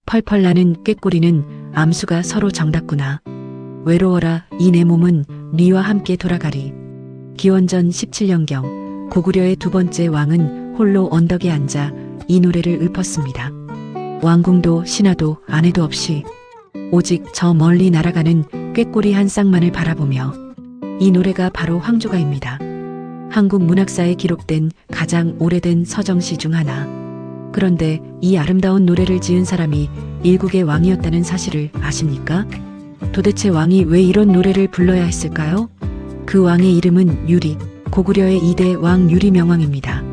펄펄 나는 꾀꼬리는 암수가 서로 정답구나. 외로워라 이 내 몸은 네와 함께 돌아가리. 기원전 17년경 고구려의 두 번째 왕은 홀로 언덕에 앉아 이 노래를 읊었습니다. 왕궁도 신하도 아내도 없이 오직 저 멀리 날아가는 꾀꼬리 한 쌍만을 바라보며. 이 노래가 바로 황조가입니다. 한국 문학사에 기록된 가장 오래된 서정시 중 하나. 그런데 이 아름다운 노래를 지은 사람이 일국의 왕이었다는 사실을 아십니까? 도대체 왕이 왜 이런 노래를 불러야 했을까요? 그 왕의 이름은 유리, 고구려의 2대 왕 유리 명왕입니다.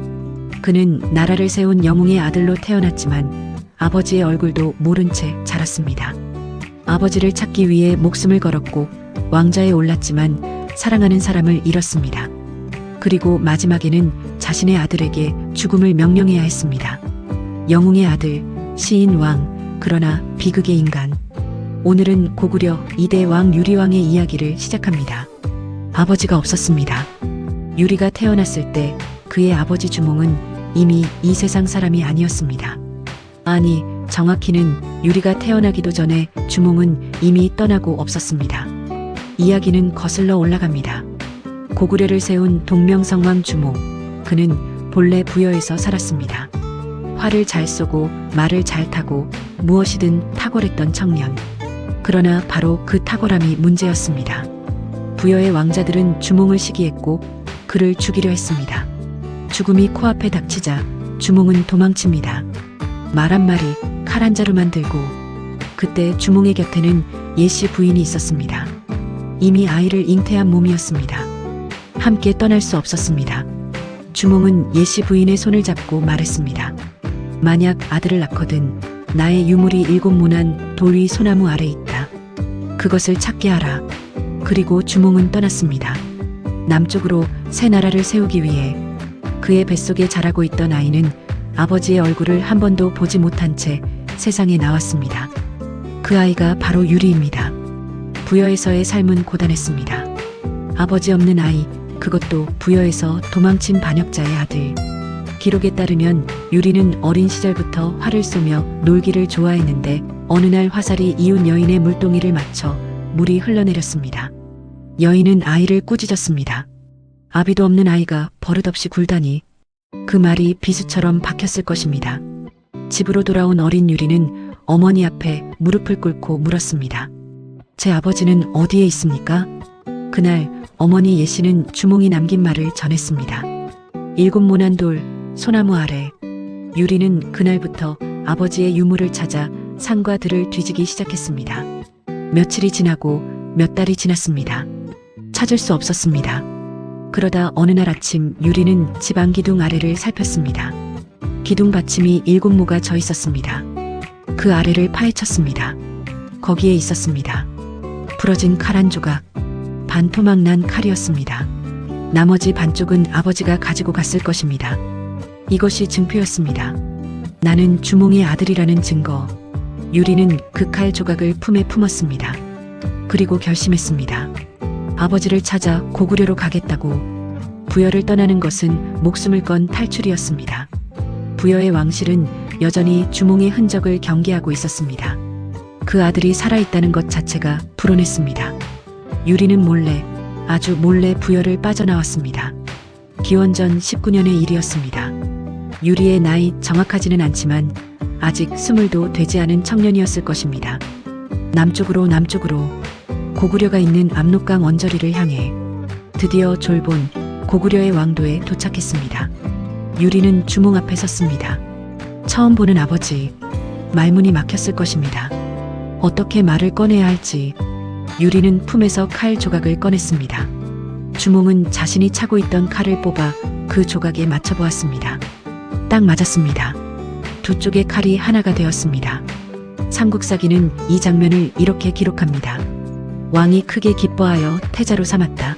그는 나라를 세운 영웅의 아들로 태어났지만 아버지의 얼굴도 모른 채 자랐습니다. 아버지를 찾기 위해 목숨을 걸었고 왕좌에 올랐지만 사랑하는 사람을 잃었습니다. 그리고 마지막에는 자신의 아들에게 죽음을 명령해야 했습니다. 영웅의 아들, 시인 왕, 그러나 비극의 인간. 오늘은 고구려 2대 왕 유리왕의 이야기를 시작합니다. 아버지가 없었습니다. 유리가 태어났을 때 그의 아버지 주몽은 이미 이 세상 사람이 아니었습니다. 아니, 정확히는 유리가 태어나기도 전에 주몽은 이미 떠나고 없었습니다. 이야기는 거슬러 올라갑니다. 고구려를 세운 동명성왕 주몽. 그는 본래 부여에서 살았습니다. 활을 잘 쏘고 말을 잘 타고 무엇이든 탁월했던 청년. 그러나 바로 그 탁월함이 문제였습니다. 부여의 왕자들은 주몽을 시기했고 그를 죽이려 했습니다. 죽음이 코앞에 닥치자 주몽은 도망칩니다. 말 한 마리, 칼 한 자루만 들고. 그때 주몽의 곁에는 예씨 부인이 있었습니다. 이미 아이를 잉태한 몸이었습니다. 함께 떠날 수 없었습니다. 주몽은 예씨 부인의 손을 잡고 말했습니다. 만약 아들을 낳거든 나의 유물이 7모난 돌 위 소나무 아래 있다. 그것을 찾게 하라. 그리고 주몽은 떠났습니다. 남쪽으로 새 나라를 세우기 위해. 그의 뱃속에 자라고 있던 아이는 아버지의 얼굴을 한 번도 보지 못한 채 세상에 나왔습니다. 그 아이가 바로 유리입니다. 부여에서의 삶은 고단했습니다. 아버지 없는 아이, 그것도 부여에서 도망친 반역자의 아들. 기록에 따르면 유리는 어린 시절부터 활을 쏘며 놀기를 좋아했는데 어느 날 화살이 이웃 여인의 물동이를 맞춰 물이 흘러내렸습니다. 여인은 아이를 꾸짖었습니다. 아비도 없는 아이가 버릇없이 굴다니. 그 말이 비수처럼 박혔을 것입니다. 집으로 돌아온 어린 유리는 어머니 앞에 무릎을 꿇고 물었습니다. 제 아버지는 어디에 있습니까? 그날 어머니 예씨는 주몽이 남긴 말을 전했습니다. 7모난 돌, 소나무 아래. 유리는 그날부터 아버지의 유물을 찾아 산과 들을 뒤지기 시작했습니다. 며칠이 지나고 몇 달이 지났습니다. 찾을 수 없었습니다. 그러다 어느 날 아침 유리는 집안 기둥 아래를 살폈습니다. 기둥 받침이 7모가 져 있었습니다. 그 아래를 파헤쳤습니다. 거기에 있었습니다. 부러진 칼 한 조각, 반토막 난 칼이었습니다. 나머지 반쪽은 아버지가 가지고 갔을 것입니다. 이것이 증표였습니다. 나는 주몽의 아들이라는 증거. 유리는 그 칼 조각을 품에 품었습니다. 그리고 결심했습니다. 아버지를 찾아 고구려로 가겠다고. 부여를 떠나는 것은 목숨을 건 탈출이었습니다. 부여의 왕실은 여전히 주몽의 흔적을 경계하고 있었습니다. 그 아들이 살아있다는 것 자체가 불온했습니다. 유리는 몰래, 아주 몰래 부여를 빠져나왔습니다. 기원전 19년의 일이었습니다. 유리의 나이 정확하지는 않지만 아직 20도 되지 않은 청년이었을 것입니다. 남쪽으로 고구려가 있는 압록강 언저리를 향해 드디어 졸본 고구려의 왕도에 도착했습니다. 유리는 주몽 앞에 섰습니다. 처음 보는 아버지, 말문이 막혔을 것입니다. 어떻게 말을 꺼내야 할지. 유리는 품에서 칼 조각을 꺼냈습니다. 주몽은 자신이 차고 있던 칼을 뽑아 그 조각에 맞춰보았습니다. 딱 맞았습니다. 두 쪽의 칼이 하나가 되었습니다. 삼국사기는 이 장면을 이렇게 기록합니다. 왕이 크게 기뻐하여 태자로 삼았다.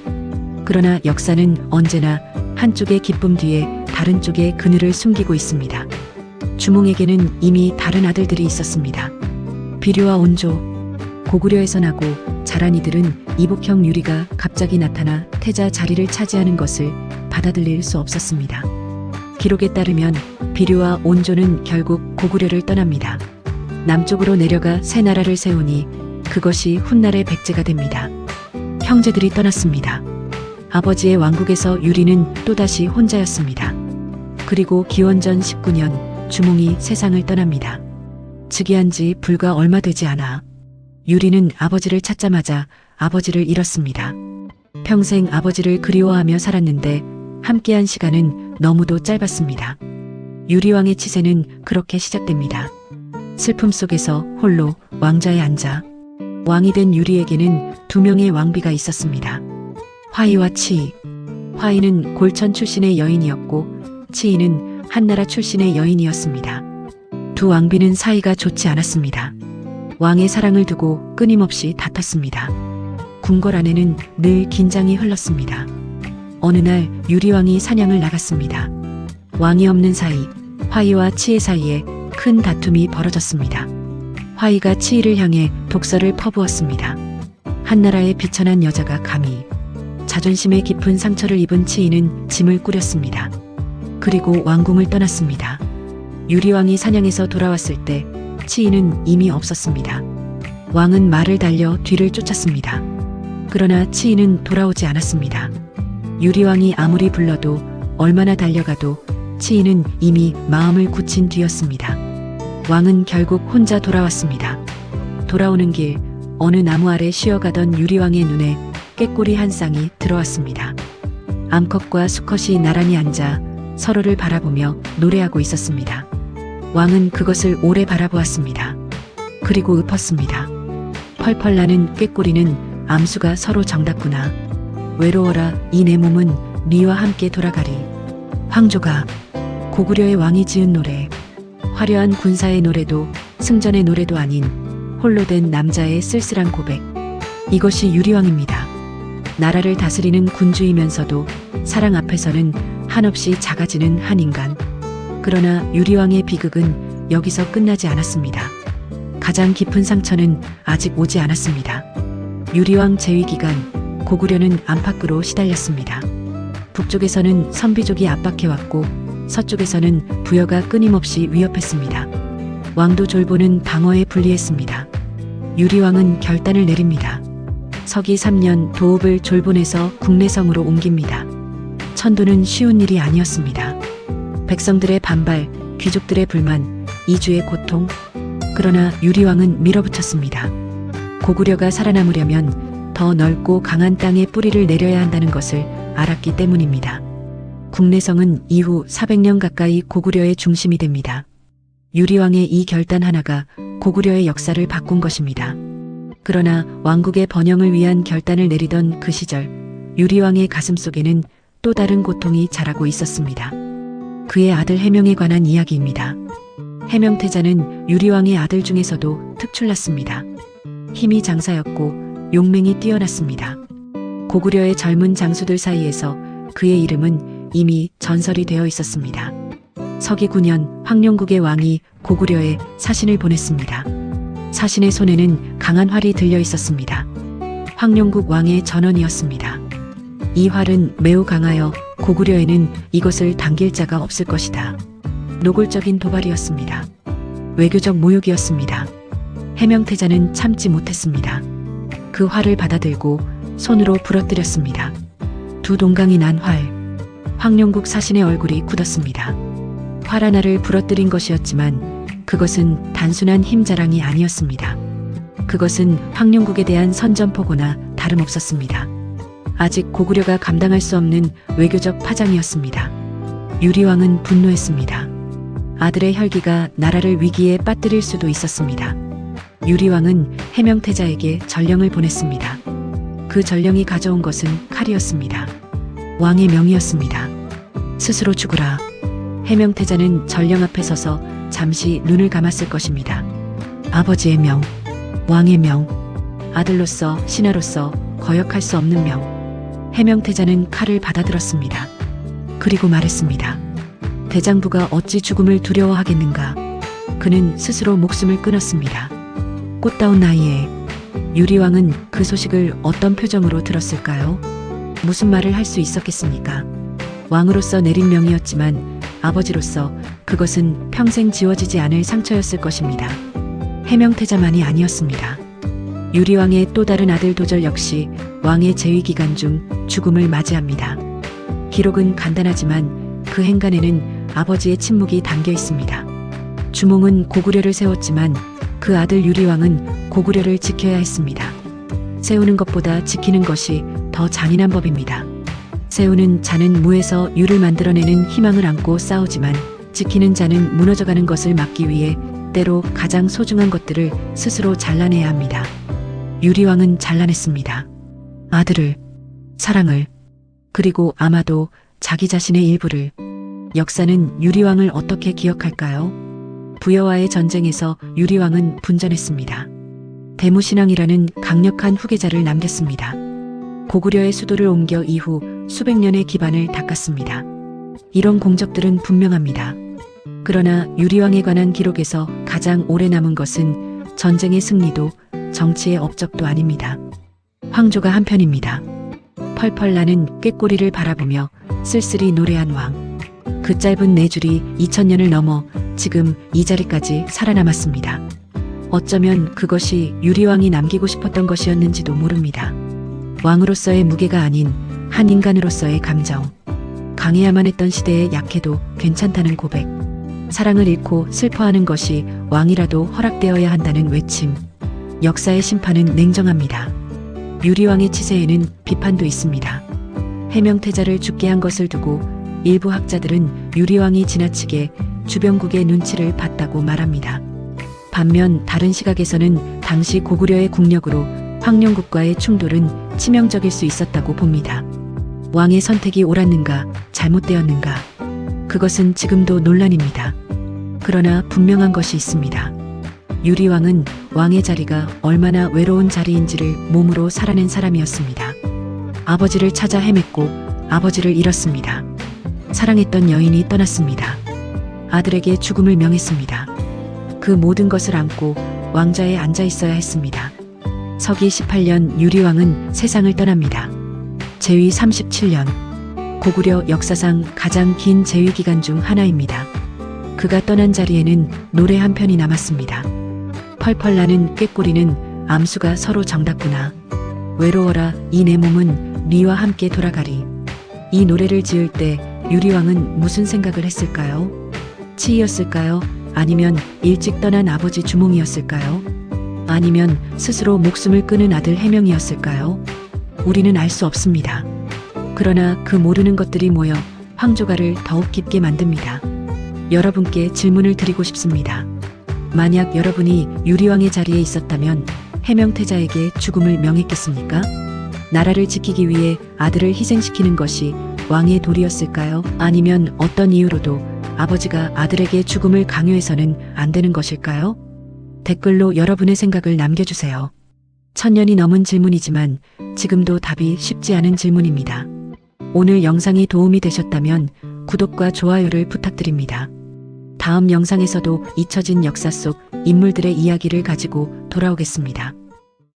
그러나 역사는 언제나 한쪽의 기쁨 뒤에 다른 쪽의 그늘을 숨기고 있습니다. 주몽에게는 이미 다른 아들들이 있었습니다. 비류와 온조. 고구려에서 나고 자란 이들은 이복형 유리가 갑자기 나타나 태자 자리를 차지하는 것을 받아들일 수 없었습니다. 기록에 따르면 비류와 온조는 결국 고구려를 떠납니다. 남쪽으로 내려가 새 나라를 세우니 그것이 훗날의 백제가 됩니다. 형제들이 떠났습니다. 아버지의 왕국에서 유리는 또다시 혼자였습니다. 그리고 기원전 19년 주몽이 세상을 떠납니다. 즉위한 지 불과 얼마 되지 않아 유리는 아버지를 찾자마자 아버지를 잃었습니다. 평생 아버지를 그리워하며 살았는데 함께한 시간은 너무도 짧았습니다. 유리왕의 치세는 그렇게 시작됩니다. 슬픔 속에서 홀로 왕좌에 앉아 왕이 된 유리에게는 두 명의 왕비가 있었습니다. 화이와 치이. 화이는 골천 출신의 여인이었고 치이는 한나라 출신의 여인이었습니다. 두 왕비는 사이가 좋지 않았습니다. 왕의 사랑을 두고 끊임없이 다퉜습니다. 궁궐 안에는 늘 긴장이 흘렀습니다. 어느 날 유리왕이 사냥을 나갔습니다. 왕이 없는 사이 화이와 치이 사이에 큰 다툼이 벌어졌습니다. 화이가 치이를 향해 독설을 퍼부었습니다. 한나라의 비천한 여자가 감히. 자존심에 깊은 상처를 입은 치이는 짐을 꾸렸습니다. 그리고 왕궁을 떠났습니다. 유리왕이 사냥에서 돌아왔을 때 치이는 이미 없었습니다. 왕은 말을 달려 뒤를 쫓았습니다. 그러나 치이는 돌아오지 않았습니다. 유리왕이 아무리 불러도 얼마나 달려가도 치이는 이미 마음을 굳힌 뒤였습니다. 왕은 결국 혼자 돌아왔습니다. 돌아오는 길 어느 나무 아래 쉬어가던 유리왕의 눈에 꾀꼬리 한 쌍이 들어왔습니다. 암컷과 수컷이 나란히 앉아 서로를 바라보며 노래하고 있었습니다. 왕은 그것을 오래 바라보았습니다. 그리고 읊었습니다. 펄펄 나는 꾀꼬리는 암수가 서로 정답구나. 외로워라 이 내 몸은 네와 함께 돌아가리. 황조가 고구려의 왕이 지은 노래. 화려한 군사의 노래도 승전의 노래도 아닌 홀로 된 남자의 쓸쓸한 고백. 이것이 유리왕입니다. 나라를 다스리는 군주이면서도 사랑 앞에서는 한없이 작아지는 한 인간. 그러나 유리왕의 비극은 여기서 끝나지 않았습니다. 가장 깊은 상처는 아직 오지 않았습니다. 유리왕 재위 기간 고구려는 안팎으로 시달렸습니다. 북쪽에서는 선비족이 압박해왔고 서쪽에서는 부여가 끊임없이 위협했습니다. 왕도 졸보는 방어에 불리했습니다. 유리왕은 결단을 내립니다. 서기 3년 도읍을 졸본에서 국내성으로 옮깁니다. 천도는 쉬운 일이 아니었습니다. 백성들의 반발, 귀족들의 불만, 이주의 고통. 그러나 유리왕은 밀어붙였습니다. 고구려가 살아남으려면 더 넓고 강한 땅에 뿌리를 내려야 한다는 것을 알았기 때문입니다. 국내성은 이후 400년 가까이 고구려의 중심이 됩니다. 유리왕의 이 결단 하나가 고구려의 역사를 바꾼 것입니다. 그러나 왕국의 번영을 위한 결단을 내리던 그 시절 유리왕의 가슴속에는 또 다른 고통이 자라고 있었습니다. 그의 아들 해명에 관한 이야기입니다. 해명태자는 유리왕의 아들 중에서도 특출났습니다. 힘이 장사였고 용맹이 뛰어났습니다. 고구려의 젊은 장수들 사이에서 그의 이름은 이미 전설이 되어 있었습니다. 서기 9년 황룡국의 왕이 고구려에 사신을 보냈습니다. 사신의 손에는 강한 활이 들려 있었습니다. 황룡국 왕의 전원이었습니다. 이 활은 매우 강하여 고구려에는 이것을 당길 자가 없을 것이다. 노골적인 도발이었습니다. 외교적 모욕이었습니다. 해명태자는 참지 못했습니다. 그 활을 받아들고 손으로 부러뜨렸습니다. 두 동강이 난 활. 황룡국 사신의 얼굴이 굳었습니다. 활 하나를 부러뜨린 것이었지만 그것은 단순한 힘 자랑이 아니었습니다. 그것은 황룡국에 대한 선전포고나 다름없었습니다. 아직 고구려가 감당할 수 없는 외교적 파장이었습니다. 유리왕은 분노했습니다. 아들의 혈기가 나라를 위기에 빠뜨릴 수도 있었습니다. 유리왕은 해명태자에게 전령을 보냈습니다. 그 전령이 가져온 것은 칼이었습니다. 왕의 명이었습니다. 스스로 죽으라. 해명태자는 전령 앞에 서서 잠시 눈을 감았을 것입니다. 아버지의 명, 왕의 명, 아들로서 신하로서 거역할 수 없는 명. 해명태자는 칼을 받아들었습니다. 그리고 말했습니다. 대장부가 어찌 죽음을 두려워하겠는가. 그는 스스로 목숨을 끊었습니다. 꽃다운 나이에 유리왕은 그 소식을 어떤 표정으로 들었을까요? 무슨 말을 할 수 있었겠습니까? 왕으로서 내린 명이었지만 아버지로서 그것은 평생 지워지지 않을 상처였을 것입니다. 해명태자만이 아니었습니다. 유리왕의 또 다른 아들 도절 역시 왕의 재위 기간 중 죽음을 맞이합니다. 기록은 간단하지만 그 행간에는 아버지의 침묵이 담겨 있습니다. 주몽은 고구려를 세웠지만 그 아들 유리왕은 고구려를 지켜야 했습니다. 세우는 것보다 지키는 것이 더 잔인한 법입니다. 세우는 자는 무에서 유를 만들어내는 희망을 안고 싸우지만 지키는 자는 무너져가는 것을 막기 위해 때로 가장 소중한 것들을 스스로 잘라내야 합니다. 유리왕은 잘라냈습니다. 아들을, 사랑을, 그리고 아마도 자기 자신의 일부를. 역사는 유리왕을 어떻게 기억할까요? 부여와의 전쟁에서 유리왕은 분전했습니다. 대무신왕이라는 강력한 후계자를 남겼습니다. 고구려의 수도를 옮겨 이후 수백 년의 기반을 닦았습니다. 이런 공적들은 분명합니다. 그러나 유리왕에 관한 기록에서 가장 오래 남은 것은 전쟁의 승리도 정치의 업적도 아닙니다. 황조가 한편입니다. 펄펄 나는 꾀꼬리를 바라보며 쓸쓸히 노래한 왕. 그 짧은 네 줄이 2000년을 넘어 지금 이 자리까지 살아남았습니다. 어쩌면 그것이 유리왕이 남기고 싶었던 것이었는지도 모릅니다. 왕으로서의 무게가 아닌 한 인간으로서의 감정. 강해야만 했던 시대에 약해도 괜찮다는 고백. 사랑을 잃고 슬퍼하는 것이 왕이라도 허락되어야 한다는 외침. 역사의 심판은 냉정합니다. 유리왕의 치세에는 비판도 있습니다. 해명태자를 죽게 한 것을 두고 일부 학자들은 유리왕이 지나치게 주변국의 눈치를 봤다고 말합니다. 반면 다른 시각에서는 당시 고구려의 국력으로 황룡국과의 충돌은 치명적일 수 있었다고 봅니다. 왕의 선택이 옳았는가, 잘못되었는가? 그것은 지금도 논란입니다. 그러나 분명한 것이 있습니다. 유리왕은 왕의 자리가 얼마나 외로운 자리인지를 몸으로 살아낸 사람이었습니다. 아버지를 찾아 헤맸고 아버지를 잃었습니다. 사랑했던 여인이 떠났습니다. 아들에게 죽음을 명했습니다. 그 모든 것을 안고 왕좌에 앉아 있어야 했습니다. 서기 18년 유리왕은 세상을 떠납니다. 재위 37년. 고구려 역사상 가장 긴 재위 기간 중 하나입니다. 그가 떠난 자리에는 노래 한 편이 남았습니다. 펄펄 나는 꾀꼬리는 암수가 서로 정답구나. 외로워라 이 내 몸은 네와 함께 돌아가리. 이 노래를 지을 때 유리왕은 무슨 생각을 했을까요? 치이였을까요? 아니면 일찍 떠난 아버지 주몽이었을까요? 아니면 스스로 목숨을 끊은 아들 해명이었을까요? 우리는 알 수 없습니다. 그러나 그 모르는 것들이 모여 황조가를 더욱 깊게 만듭니다. 여러분께 질문을 드리고 싶습니다. 만약 여러분이 유리왕의 자리에 있었다면 해명태자에게 죽음을 명했겠습니까? 나라를 지키기 위해 아들을 희생시키는 것이 왕의 도리였을까요? 아니면 어떤 이유로도 아버지가 아들에게 죽음을 강요해서는 안 되는 것일까요? 댓글로 여러분의 생각을 남겨주세요. 1000년이 넘은 질문이지만 지금도 답이 쉽지 않은 질문입니다. 오늘 영상이 도움이 되셨다면 구독과 좋아요를 부탁드립니다. 다음 영상에서도 잊혀진 역사 속 인물들의 이야기를 가지고 돌아오겠습니다.